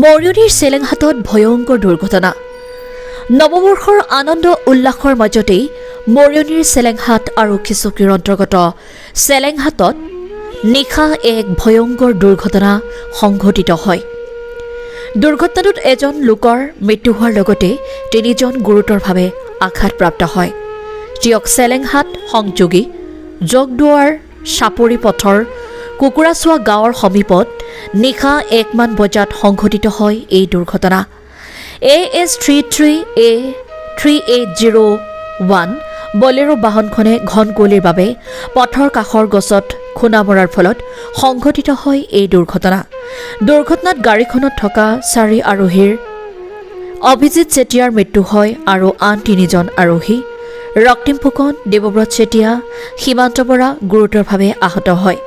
মৰিয়নিৰ চেলেংহাটত ভয়ংকৰ দুৰ্ঘটনা। নৱবৰ্ষৰ আনন্দ উল্লাসৰ মাজতেই মৰিয়নিৰ চেলেংহাট আৰক্ষী চকীৰ অন্তৰ্গত চেলেংহাটত নিশা এক ভয়ংকৰ দুৰ্ঘটনা সংঘটিত হয়। দুৰ্ঘটনাটোত এজন লোকৰ মৃত্যু হোৱাৰ লগতে তিনিজন গুৰুতৰভাৱে আঘাতপ্ৰাপ্ত হয়। যিয়ক চেলেংহাট সংযোগী জগদুৱাৰ চাপৰি পথৰ কুকুৰাচোৱা গাঁৱৰ সমীপত নিশা 1 মান বজাত সংঘটিত হয় এই দুৰ্ঘটনা। AS33A3801 বলেৰো বাহনখনে ঘন কুঁৱলীৰ বাবে পথৰ কাষৰ গছত খুন্দা মৰাৰ ফলত সংঘটিত হয় এই দুৰ্ঘটনা। দুৰ্ঘটনাত গাড়ীখনত থকা 4 আৰোহীৰ অভিজিত চেতিয়াৰ মৃত্যু হয় আৰু আন 3জন আৰোহী ৰক্তিম ফুকন, দেৱব্ৰত চেতিয়া, সীমান্ত বৰা গুৰুতৰভাৱে আহত হয়।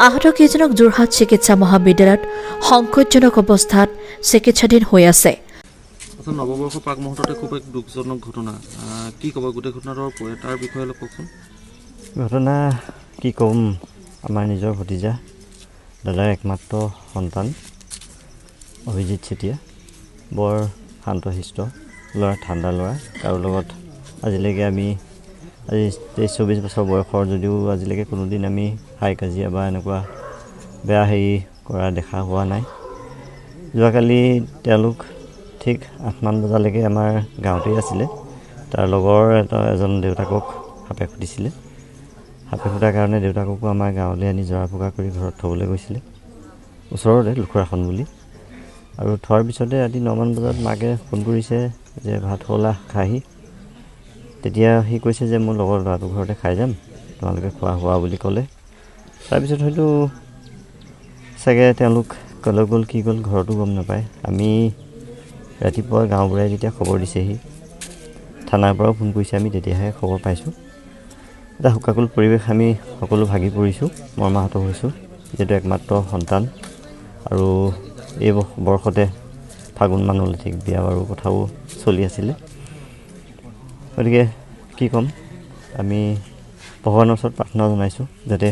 আহত কেইজনক যোৰহাট চিকিৎসা মহাবিদ্যালয়ত সংকটজনক অৱস্থাত চিকিৎসাধীন হৈ আছে। নৱবৰ্ষৰ প্ৰাক মুহূৰ্ততে খুব এক দুখজনক ঘটনা। কি ক'ব গোটেই ঘটনাটোৰ তাৰ বিষয়ে অলপ কওকচোন। ঘটনা কি ক'ম, আমাৰ নিজৰ ভতিজা দাদাৰ একমাত্ৰ সন্তান অভিজিত চেতিয়া বৰ শান্তশিষ্ট ল'ৰা, ঠাণ্ডা ল'ৰা। কাৰো লগত আজিলৈকে আজি 23-24 বছৰ বয়সৰ যদিও আজিলৈকে কোনোদিন আমি হাই কাজিয়া বা এনেকুৱা বেয়া হেৰি কৰা দেখা হোৱা নাই। যোৱাকালি তেওঁলোক ঠিক 8 মান বজালৈকে আমাৰ গাঁৱতেই আছিলে। তাৰ লগৰ এজন দেউতাকক সাপে খুটিছিলে। সাপে খুটাৰ কাৰণে দেউতাককো আমাৰ গাঁৱলৈ আনি জৰা ফুকা কৰি ঘৰত থ'বলৈ গৈছিলে, ওচৰতে লুখুৰাখন বুলি। আৰু থোৱাৰ পিছতে ৰাতি 9 মান বজাত মাকে ফোন কৰিছে যে ভাত হ'লা খাহি। তেতিয়া সি কৈছে যে মোৰ লগৰ ল'ৰাটো ঘৰতে খাই যাম, তোমালোকে খোৱা হোৱা বুলি ক'লে। তাৰপিছত হয়তো চাগে তেওঁলোক ক'লৈ গ'ল কি গ'ল ঘৰতো গম নাপায়। আমি ৰাতিপুৱা গাঁওবুঢ়াই যেতিয়া খবৰ দিছেহি, থানাৰ পৰাও ফোন কৰিছে, আমি তেতিয়াহে খবৰ পাইছোঁ। এটা শোকাকুল পৰিৱেশ, আমি সকলো ভাগি পৰিছোঁ, মৰ্মাহত হৈছোঁ। যিহেতু একমাত্ৰ সন্তান আৰু এই বৰ্ষতে ফাগুন মানলৈ ঠিক বিয়া বাৰুৰ কথাও চলি আছিলে। গতিকে কি ক'ম, আমি ভগৱানৰ ওচৰত প্ৰাৰ্থনা জনাইছোঁ যাতে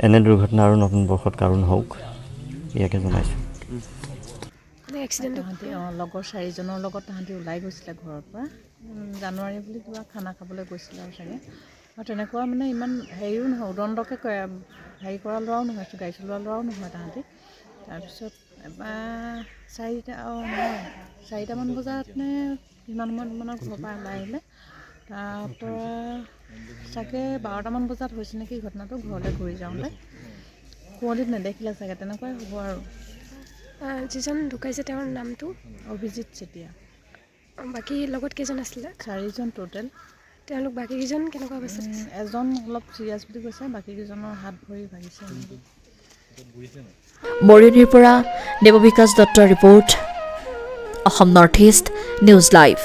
এনে দুৰ্ঘটনা আৰু নতুন বৰ্ষত কাৰো নহওক, ইয়াকে জনাইছোঁ। লগৰ 4জনৰ লগত তাহাঁতি ওলাই গৈছিলে ঘৰৰ পৰা, জানুৱাৰী বুলি কিবা খানা খাবলৈ গৈছিলে আৰু চাগে। আৰু তেনেকুৱা মানে ইমান হেৰিও নহয়, উদণ্ডকৈ হেৰি কৰা ল'ৰাও নহয়, গাড়ী চলোৱা ল'ৰাও নহয় তাহাঁতি। তাৰপিছত এবাৰ 4টামান বজাত নে কিমান সময়মানৰ ঘৰৰ পৰা ওলাই আহিলে। তাৰপৰা চাগে 12টামান বজাত হৈছে নেকি ঘটনাটো। ঘৰলৈ ঘূৰি যাওঁতে কুঁৱলীত নেদেখিলে চাগে, তেনেকুৱাই হ'ব আৰু। যিজন ঢুকাইছে তেওঁৰ নামটো অভিজিত চেতিয়া। বাকী লগত কেইজন আছিলে? 4জন টোটেল। তেওঁলোক বাকীকেইজন কেনেকুৱা অৱস্থাত আছে? এজন অলপ চিৰিয়াছ বুলি কৈছে, বাকীকেইজনৰ হাত ভৰি ভাগিছে। মৰিয়নিৰ পৰা দেৱবিকাশ দত্তৰ report, Assam north east news live.